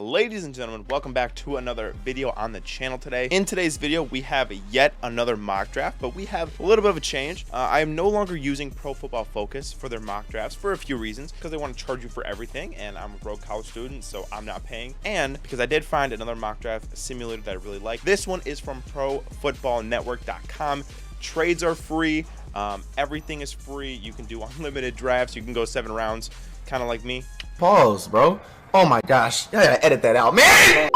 Ladies and gentlemen, welcome back to another video on the channel today. In today's video, we have yet another mock draft, but we have a little bit of a change. I am no longer using Pro Football Focus for their mock drafts for a few reasons, because they want to charge you for everything, and I'm a broke college student, so I'm not paying. And because I did find another mock draft simulator that I really like. This one is from ProFootballNetwork.com. Trades are free. Everything is free. You can do unlimited drafts. You can go 7 rounds, kind of like me. Pause, bro. Oh my gosh. I gotta edit that out, man.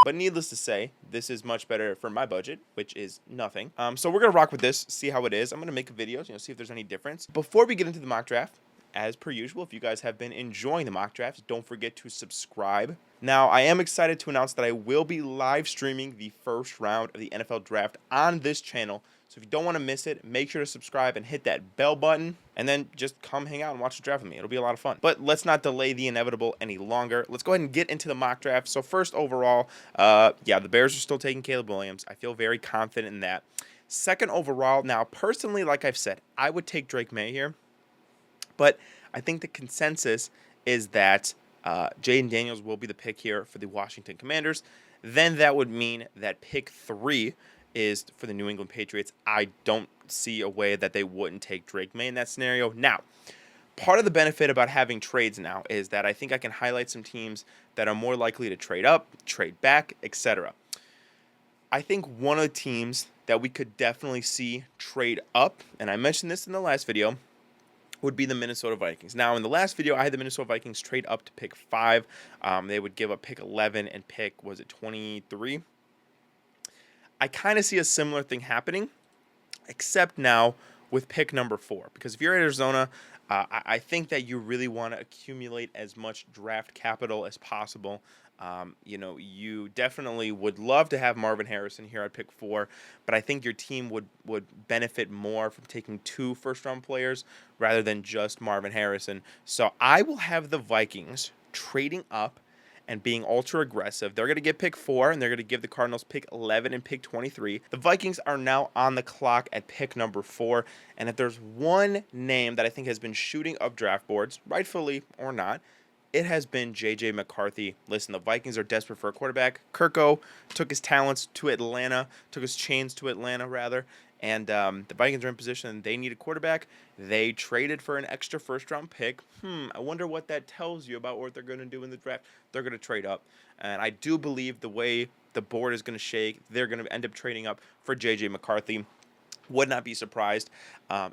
But needless to say, this is much better for my budget, which is nothing. So we're gonna rock with this, see how it is. I'm gonna make videos, see if there's any difference. Before we get into the mock draft, as per usual, if you guys have been enjoying the mock drafts, don't forget to subscribe. Now, I am excited to announce that I will be live streaming the first round of the NFL draft on this channel. So if you don't want to miss it, make sure to subscribe and hit that bell button, and then just come hang out and watch the draft with me. It'll be a lot of fun. But let's not delay the inevitable any longer. Let's go ahead and get into the mock draft. So first overall, the Bears are still taking Caleb Williams. I feel very confident in that. Second overall, now personally, like I've said, I would take Drake May here. But I think the consensus is that Jayden Daniels will be the pick here for the Washington Commanders. Then that would mean that pick 3 is for the New England Patriots. I don't see a way that they wouldn't take Drake May in that scenario. Now, part of the benefit about having trades now is that I think I can highlight some teams that are more likely to trade up, trade back, etc. I think one of the teams that we could definitely see trade up, and I mentioned this in the last video, would be the Minnesota Vikings. Now, in the last video, I had the Minnesota Vikings trade up to pick 5. They would give up pick 11 and pick, was it 23? I kind of see a similar thing happening, except now with pick number 4. Because if you're Arizona, I think that you really want to accumulate as much draft capital as possible. You definitely would love to have Marvin Harrison here at pick 4, but I think your team would benefit more from taking 2 first-round players rather than just Marvin Harrison. So I will have the Vikings trading up and being ultra aggressive. They're going to get pick 4, and they're going to give the Cardinals pick 11 and pick 23. The Vikings are now on the clock at pick number 4, and if there's one name that I think has been shooting up draft boards, rightfully or not, it has been J.J. McCarthy. Listen, the Vikings are desperate for a quarterback. Kirko took his talents to Atlanta, took his chains to Atlanta, rather, and the Vikings are in position. They need a quarterback. They traded for an extra first-round pick. I wonder what that tells you about what they're going to do in the draft. They're going to trade up, and I do believe the way the board is going to shake, they're going to end up trading up for J.J. McCarthy. Would not be surprised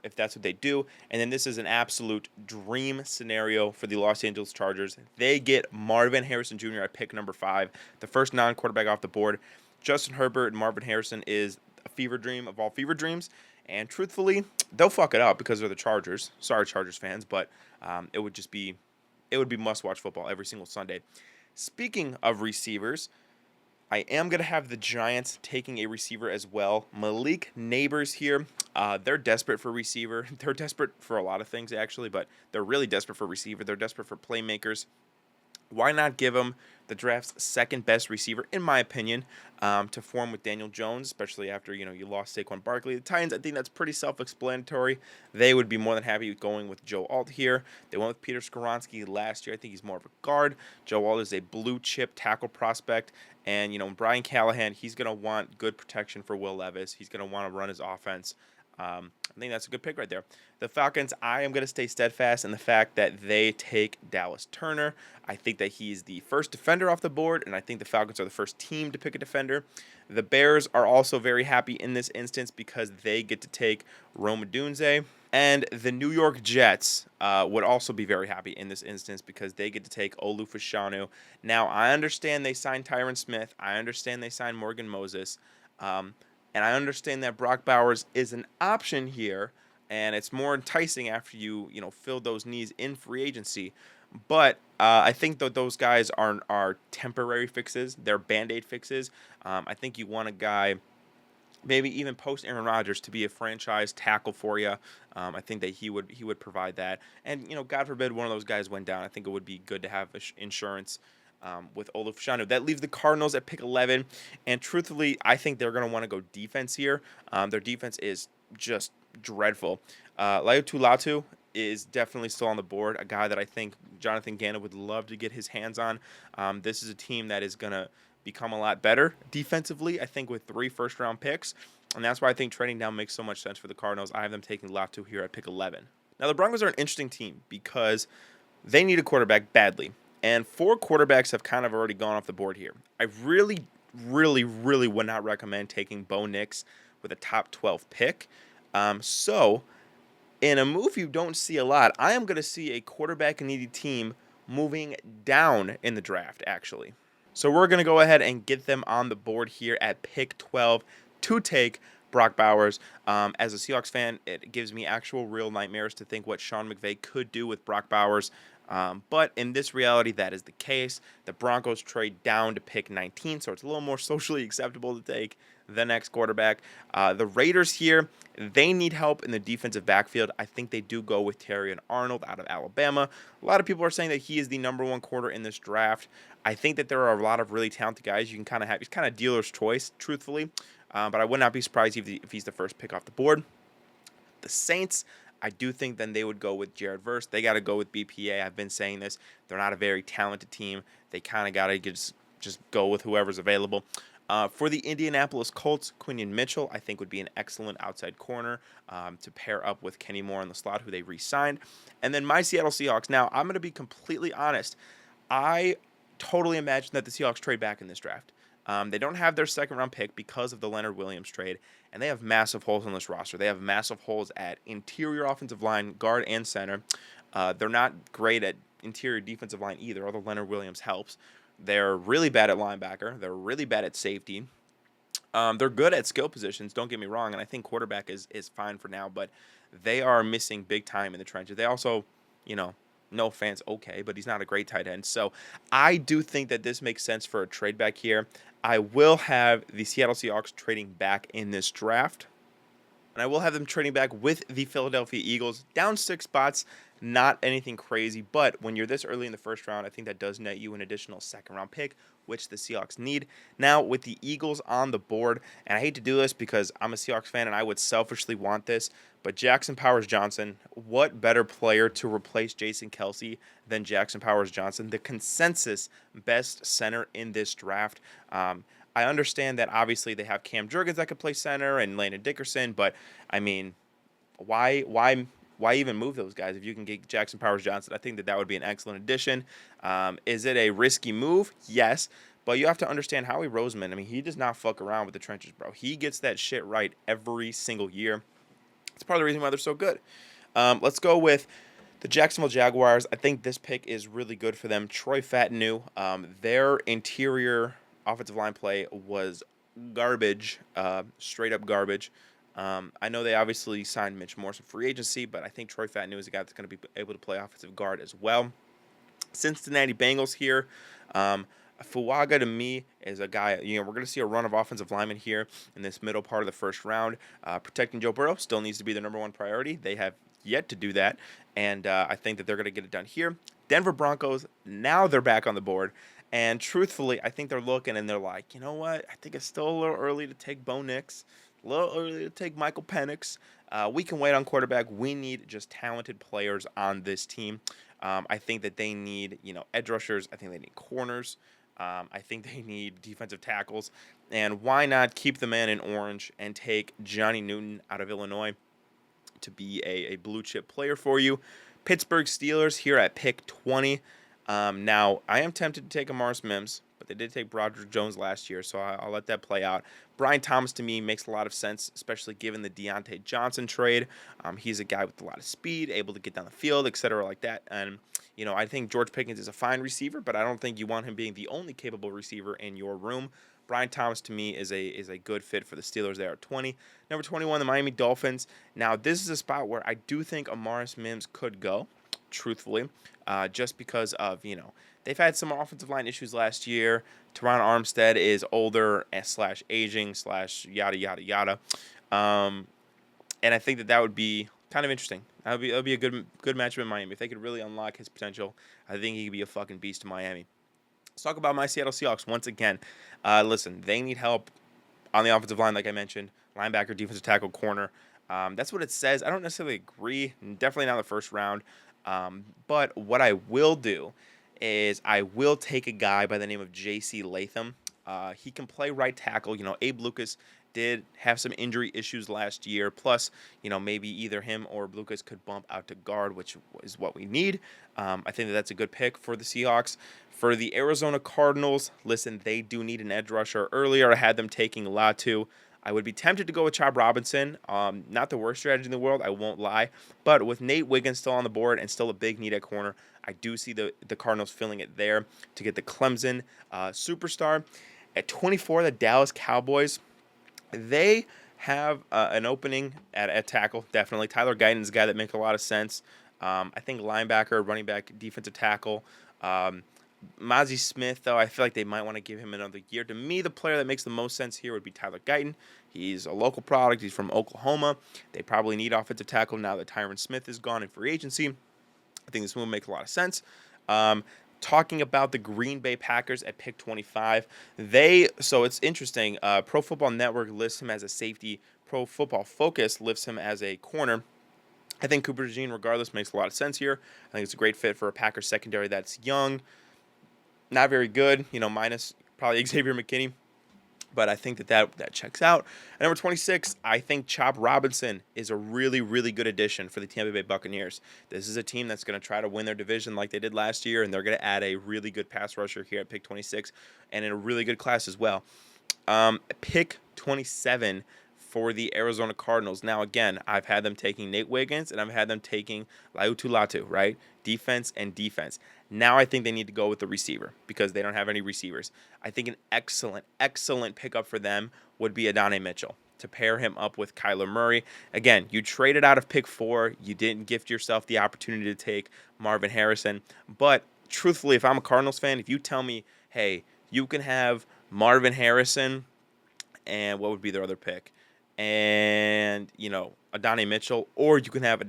if that's what they do. And then this is an absolute dream scenario for the Los Angeles Chargers. They get Marvin Harrison Jr. at pick number 5, the first non-quarterback off the board. Justin Herbert and Marvin Harrison is a fever dream of all fever dreams. And truthfully, they'll fuck it up because they're the Chargers. Sorry, Chargers fans, but it would be must-watch football every single Sunday. Speaking of receivers, I am going to have the Giants taking a receiver as well. Malik Neighbors here. They're desperate for receiver. They're desperate for a lot of things, actually, but they're really desperate for receiver. They're desperate for playmakers. Why not give them the draft's second best receiver, in my opinion, to form with Daniel Jones, especially after, you lost Saquon Barkley. The Titans, I think that's pretty self-explanatory. They would be more than happy going with Joe Alt here. They went with Peter Skoronski last year. I think he's more of a guard. Joe Alt is a blue-chip tackle prospect. And, Brian Callahan, he's going to want good protection for Will Levis. He's going to want to run his offense. I think that's a good pick right there. The Falcons, I am going to stay steadfast in the fact that they take Dallas Turner. I think that he's the first defender off the board, and I think the Falcons are the first team to pick a defender. The Bears are also very happy in this instance because they get to take Rome Odunze. And the New York Jets would also be very happy in this instance because they get to take Olu Fashanu. Now, I understand they signed Tyron Smith. I understand they signed Morgan Moses. And I understand that Brock Bowers is an option here, and it's more enticing after you fill those needs in free agency. But I think that those guys are temporary fixes. They're Band-Aid fixes. I think you want a guy, maybe even post Aaron Rodgers, to be a franchise tackle for you. I think that he would provide that. And God forbid one of those guys went down. I think it would be good to have insurance. With Olu Fashanu. That leaves the Cardinals at pick 11, and truthfully, I think they're going to want to go defense here. Their defense is just dreadful. Laiatu Latu, is definitely still on the board. A guy that I think Jonathan Gannon would love to get his hands on. This is a team that is going to become a lot better defensively, I think, with 3 first-round picks. And that's why I think trading down makes so much sense for the Cardinals. I have them taking Latu here at pick 11. Now, the Broncos are an interesting team because they need a quarterback badly. And 4 quarterbacks have kind of already gone off the board here. I really, really, really would not recommend taking Bo Nix with a top 12 pick. So, in a move you don't see a lot, I am going to see a quarterback-needy team moving down in the draft, actually. So we're going to go ahead and get them on the board here at pick 12 to take Brock Bowers. As a Seahawks fan, it gives me actual real nightmares to think what Sean McVay could do with Brock Bowers. But in this reality, that is the case. The Broncos trade down to pick 19, so it's a little more socially acceptable to take the next quarterback. The Raiders here, they need help in the defensive backfield. I think they do go with Terrion Arnold out of Alabama. A lot of people are saying that he is the number 1 quarter in this draft. I think that there are a lot of really talented guys you can kind of have. He's kind of dealer's choice, truthfully. But I would not be surprised if he's the first pick off the board. The Saints, I do think then they would go with Jared Verse. They got to go with BPA. I've been saying this. They're not a very talented team. They kind of got to just go with whoever's available. For the Indianapolis Colts, Quinion Mitchell, I think, would be an excellent outside corner to pair up with Kenny Moore in the slot, who they re-signed. And then my Seattle Seahawks. Now, I'm going to be completely honest. I totally imagine that the Seahawks trade back in this draft. They don't have their second-round pick because of the Leonard Williams trade, and they have massive holes on this roster. They have massive holes at interior offensive line, guard, and center. They're not great at interior defensive line either, although Leonard Williams helps. They're really bad at linebacker. They're really bad at safety. They're good at skill positions, don't get me wrong, and I think quarterback is fine for now, but they are missing big time in the trenches. They also, no offense, okay, but he's not a great tight end. So I do think that this makes sense for a trade back here. I will have the Seattle Seahawks trading back in this draft. And I will have them trading back with the Philadelphia Eagles, down 6 spots. Not anything crazy, but when you're this early in the first round, I think that does net you an additional second-round pick, which the Seahawks need. Now, with the Eagles on the board, and I hate to do this because I'm a Seahawks fan and I would selfishly want this, but Jackson Powers-Johnson, what better player to replace Jason Kelce than Jackson Powers-Johnson, the consensus best center in this draft. I understand that obviously they have Cam Jurgens that could play center and Landon Dickerson, but I mean, why even move those guys if you can get Jackson Powers-Johnson? I think that would be an excellent addition. Is it a risky move? Yes, but you have to understand Howie Roseman. I mean, he does not fuck around with the trenches, bro. He gets that shit right every single year. It's part of the reason why they're so good. Let's go with the Jacksonville Jaguars. I think this pick is really good for them. Troy Fattanu, their interior offensive line play was garbage, straight up garbage. I know they obviously signed Mitch Morse in free agency, but I think Troy Fattanu is a guy that's going to be able to play offensive guard as well. Cincinnati Bengals here. Fuaga to me is a guy, we're going to see a run of offensive linemen here in this middle part of the first round. Protecting Joe Burrow still needs to be the number 1 priority. They have yet to do that, and I think that they're going to get it done here. Denver Broncos, now they're back on the board. And truthfully, I think they're looking and they're like, you know what? I think it's still a little early to take Bo Nix, a little early to take Michael Penix. We can wait on quarterback. We need just talented players on this team. I think that they need, edge rushers. I think they need corners. I think they need defensive tackles. And why not keep the man in orange and take Johnny Newton out of Illinois to be a blue chip player for you? Pittsburgh Steelers here at pick 20. Now, I am tempted to take Amaris Mims, but they did take Broderick Jones last year, so I'll let that play out. Brian Thomas, to me, makes a lot of sense, especially given the Deontay Johnson trade. He's a guy with a lot of speed, able to get down the field, etc. like that. And, I think George Pickens is a fine receiver, but I don't think you want him being the only capable receiver in your room. Brian Thomas, to me, is a good fit for the Steelers there at 20. Number 21, the Miami Dolphins. Now, this is a spot where I do think Amaris Mims could go, truthfully, just because of, they've had some offensive line issues last year. Teron Armstead is older / aging / yada, yada, yada. And I think that would be kind of interesting. That would be a good matchup in Miami. If they could really unlock his potential, I think he could be a fucking beast in Miami. Let's talk about my Seattle Seahawks once again. Listen, they need help on the offensive line, like I mentioned. Linebacker, defensive tackle, corner. That's what it says. I don't necessarily agree. Definitely not the first round. But what I will do is I will take a guy by the name of J.C. Latham. He can play right tackle. You know, Abe Lucas did have some injury issues last year. Plus, you know, maybe either him or Lucas could bump out to guard, which is what we need. I think that's a good pick for the Seahawks. For the Arizona Cardinals, listen, they do need an edge rusher. Earlier, I had them taking Latu. I would be tempted to go with Chop Robinson. Not the worst strategy in the world, I won't lie. But with Nate Wiggins still on the board and still a big need at corner, I do see the Cardinals filling it there to get the Clemson superstar. At 24, the Dallas Cowboys, they have an opening at tackle, definitely. Tyler Guyton's a guy that makes a lot of sense. I think linebacker, running back, defensive tackle. Mozzie Smith, though, I feel like they might want to give him another year. To me, the player that makes the most sense here would be Tyler Guyton. He's a local product. He's from Oklahoma. They probably need offensive tackle now that Tyron Smith is gone in free agency. I think this move makes a lot of sense. Talking about the Green Bay Packers at pick 25, so it's interesting. Pro Football Network lists him as a safety. Pro Football Focus lists him as a corner. I think Cooper DeJean, regardless, makes a lot of sense here. I think it's a great fit for a Packers secondary that's young, not very good, you know, minus probably Xavier McKinney. But I think that checks out. At number 26, I think Chop Robinson is a really, really good addition for the Tampa Bay Buccaneers. This is a team that's going to try to win their division like they did last year, and they're going to add a really good pass rusher here at pick 26 and in a really good class as well. Pick 27 for the Arizona Cardinals. Now, again, I've had them taking Nate Wiggins, and I've had them taking Laiatu Latu, right? Defense and defense. Now I think they need to go with the receiver because they don't have any receivers. I think an excellent, excellent pickup for them would be Adonai Mitchell to pair him up with Kyler Murray. Again, you traded out of pick 4. You didn't gift yourself the opportunity to take Marvin Harrison. But truthfully, if I'm a Cardinals fan, if you tell me, hey, you can have Marvin Harrison and what would be their other pick? And, you know, Adonai Mitchell, or you can have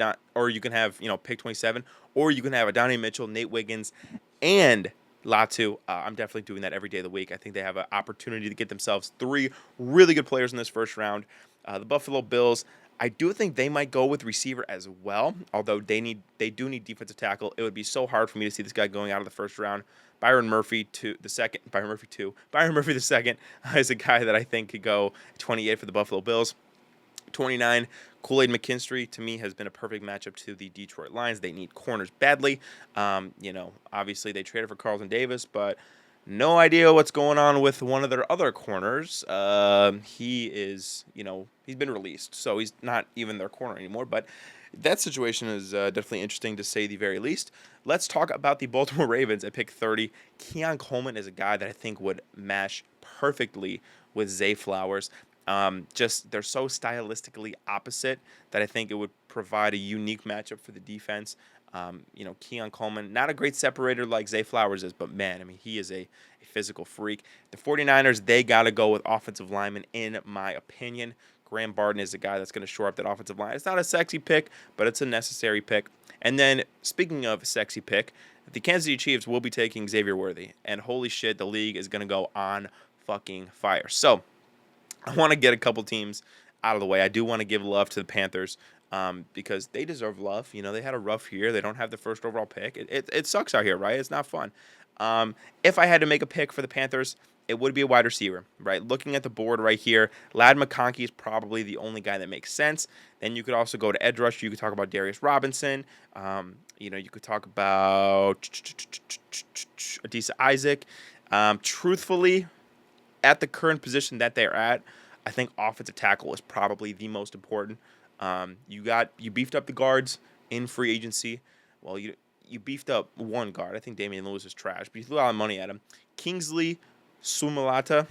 pick 27, or you can have Adonai Mitchell, Nate Wiggins, and Latu. I'm definitely doing that every day of the week. I think they have an opportunity to get themselves 3 really good players in this first round. The Buffalo Bills, I do think they might go with receiver as well, although they do need defensive tackle. It would be so hard for me to see this guy going out of the first round. Byron Murphy the second is a guy that I think could go 28 for the Buffalo Bills. 29, Kool-Aid McKinstry, to me, has been a perfect matchup to the Detroit Lions. They need corners badly. You know, obviously they traded for Carlton Davis, but no idea what's going on with one of their other corners. He's been released, so he's not even their corner anymore. But that situation is definitely interesting to say the very least. Let's talk about the Baltimore Ravens at pick 30. Keon Coleman is a guy that I think would mesh perfectly with Zay Flowers. They're so stylistically opposite that I think it would provide a unique matchup for the defense. Keon Coleman, not a great separator like Zay Flowers is, but man, I mean, he is a physical freak. The 49ers, they got to go with offensive lineman, in my opinion. Graham Barton is a guy that's going to shore up that offensive line. It's not a sexy pick, but it's a necessary pick. And then, speaking of a sexy pick, the Kansas City Chiefs will be taking Xavier Worthy. And holy shit, the league is going to go on fucking fire. So, I want to get a couple teams out of the way. I do want to give love to the Panthers because they deserve love. You know, they had a rough year. They don't have the first overall pick. It sucks out here, right? It's not fun. If I had to make a pick for the Panthers, it would be a wide receiver, right? Looking at the board right here, Ladd McConkey is probably the only guy that makes sense. Then you could also go to edge rusher. You could talk about Darius Robinson. You could talk about Adisa Isaac. Truthfully, at the current position that they're at, I think offensive tackle is probably the most important. You beefed up the guards in free agency. Well, you beefed up one guard. I think Damian Lewis is trash, but you threw a lot of money at him. Kingsley Sumalata,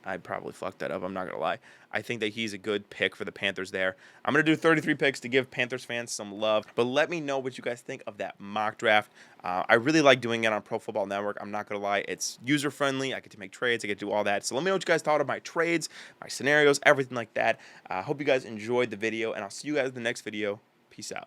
I probably fucked that up. I'm not going to lie. I think that he's a good pick for the Panthers there. I'm going to do 33 picks to give Panthers fans some love. But let me know what you guys think of that mock draft. I really like doing it on Pro Football Network. I'm not going to lie. It's user-friendly. I get to make trades. I get to do all that. So let me know what you guys thought of my trades, my scenarios, everything like that. I hope you guys enjoyed the video, and I'll see you guys in the next video. Peace out.